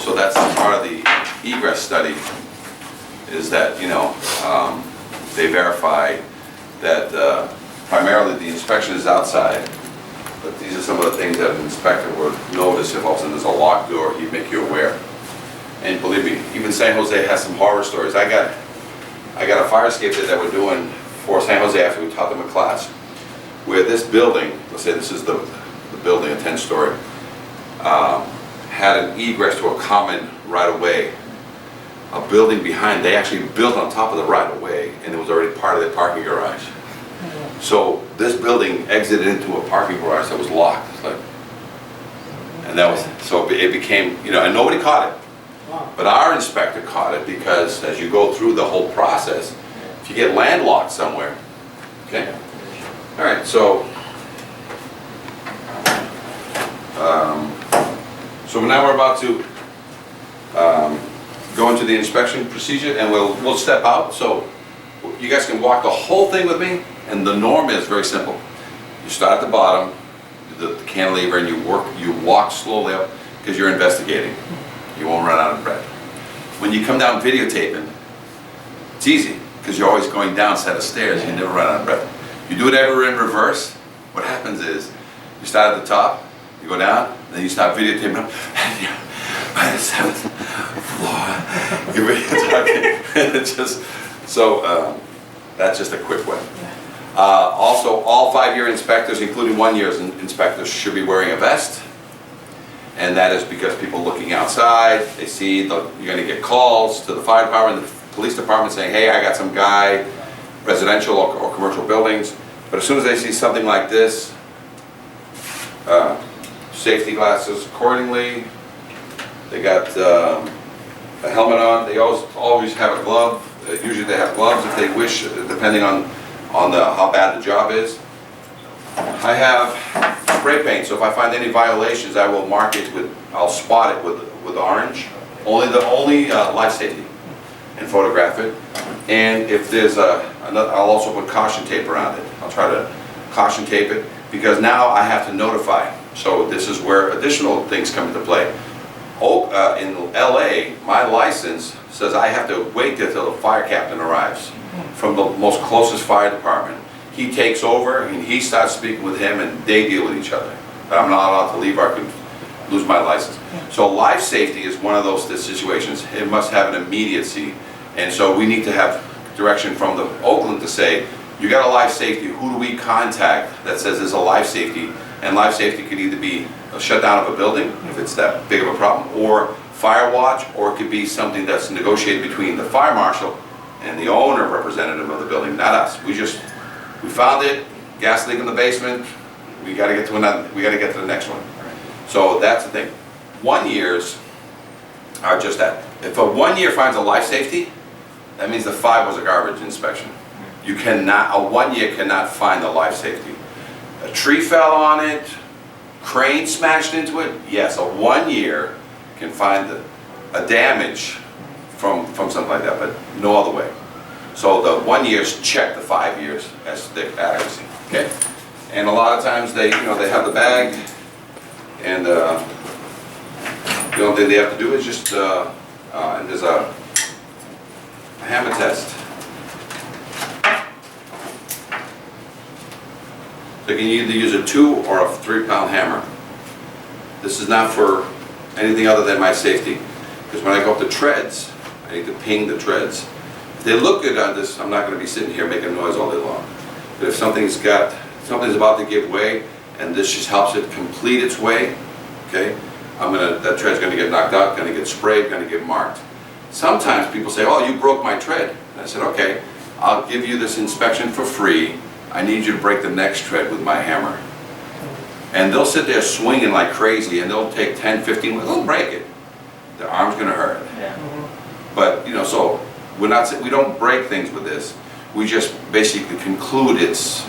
So that's part of the egress study, is that, you know, they verify that primarily the inspection is outside, but these are some of the things that an inspector would notice if all of a sudden there's a locked door, he'd make you aware. And believe me, even San Jose has some horror stories. I got a fire escape that we're doing for San Jose after we taught them a class, where this building, let's say this is the building, a 10-story, had an egress to a common right-of-way. A building behind, they actually built on top of the right-of-way, and it was already part of their parking garage. So this building exited into a parking garage that was locked. It's like, and that was, so it became, you know, and nobody caught it. But our inspector caught it, because as you go through the whole process, if you get landlocked somewhere, okay? All right, so now we're about to go into the inspection procedure, and we'll step out. So you guys can walk the whole thing with me, and the norm is very simple. You start at the bottom, the cantilever, and you walk slowly up, because you're investigating. You won't run out of breath. When you come down videotaping, it's easy, because you're always going down a set of stairs, you never run out of breath. You do it ever in reverse, what happens is, you start at the top, you go down, then you start videotaping up, and you're by the 7th floor. You're videotaping. It's just, so that's just a quick way. Also, all 5-year inspectors, including 1-year inspectors, should be wearing a vest. And that is because people looking outside, they see you're going to get calls to the fire department, the police department saying, hey, I got some guy, residential or commercial buildings. But as soon as they see something like this, safety glasses accordingly. They got a helmet on. They always have a glove. Usually they have gloves if they wish, depending on how bad the job is. I have spray paint, so if I find any violations, I will mark it I'll spot it with orange. Only life safety, and photograph it. And if there's I'll also put caution tape around it. I'll try to caution tape it, because now I have to notify. So this is where additional things come into play. In LA, my license says I have to wait until the fire captain arrives from the most closest fire department. He takes over and he starts speaking with him, and they deal with each other. But I'm not allowed to leave, or I could lose my license. So life safety is one of those situations. It must have an immediacy. And so we need to have direction from the Oakland to say, you got a life safety, who do we contact that says there's a life safety? And life safety could either be a shutdown of a building, if it's that big of a problem, or fire watch, or it could be something that's negotiated between the fire marshal and the owner representative of the building, not us. We found it, gas leak in the basement, we got to get to the next one. So that's the thing. 1 years are just that. If a 1 year finds a life safety, that means the 5 was a garbage inspection. A 1 year cannot find the life safety. A tree fell on it, crane smashed into it, yes, a 1 year can find a damage from something like that, but no other way. So the 1 years check the 5 years as the accuracy. Okay, and a lot of times they have the bag, and the only thing they have to do is just and there's a hammer test. So you can either use a 2 or a 3-pound hammer. This is not for anything other than my safety, because when I go up the treads, I need to ping the treads. If they look good on this, I'm not going to be sitting here making noise all day long. But if something's about to give way, and this just helps it complete its way, okay, that tread's going to get knocked out, going to get sprayed, going to get marked. Sometimes people say, oh, you broke my tread. And I said, okay, I'll give you this inspection for free. I need you to break the next tread with my hammer. And they'll sit there swinging like crazy, and they'll take 10, 15, they'll break it. Their arm's going to hurt. Yeah. But, so we don't break things with this. We just basically conclude its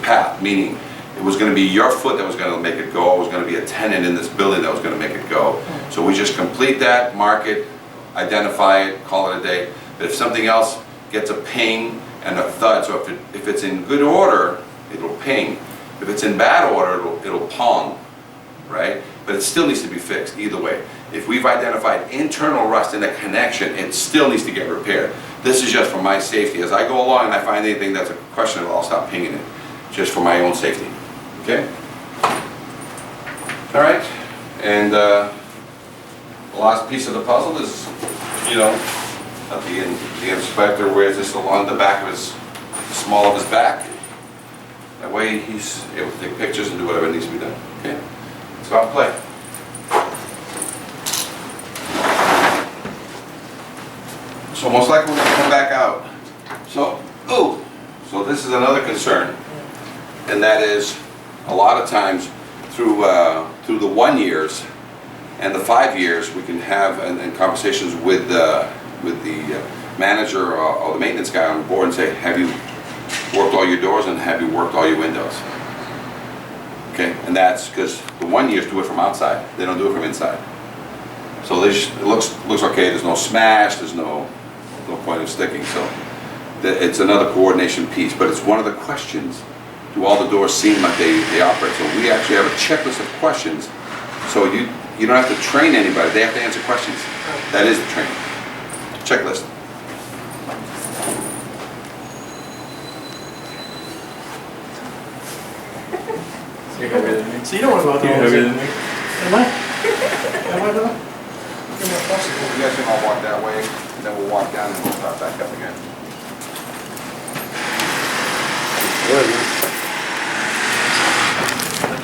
path, meaning it was going to be your foot that was going to make it go. It was going to be a tenant in this building that was going to make it go. So we just complete that, mark it, identify it, call it a day. But if something else gets a ping and a thud, so if it's in good order, it'll ping. If it's in bad order, it'll pong, right? But it still needs to be fixed either way. if we've identified internal rust in a connection, it still needs to get repaired. This is just for my safety. As I go along and I find anything that's a questionable, I'll stop pinging it, just for my own safety. Okay? All right, and the last piece of the puzzle is, you know, the inspector wears this along the back of his, small of his back. That way he's able to take pictures and do whatever needs to be done. Okay? Let's go out and play. So most likely we're going to come back out. So this is another concern, and that is a lot of times through the 1 years and the 5 years, we can have and conversations with the manager or the maintenance guy on board and say, have you worked all your doors and have you worked all your windows? Okay, and that's because the 1 years do it from outside. They don't do it from inside. So it looks okay. There's no smash. There's no point of sticking. So it's another coordination piece. But it's one of the questions. Do all the doors seem like they operate? So we actually have a checklist of questions. So you don't have to train anybody. They have to answer questions. That is the training. Checklist. So you don't want to go out there. Am I? Am I though? You guys can all walk that way, and then we'll walk down and we'll start back up again. Good.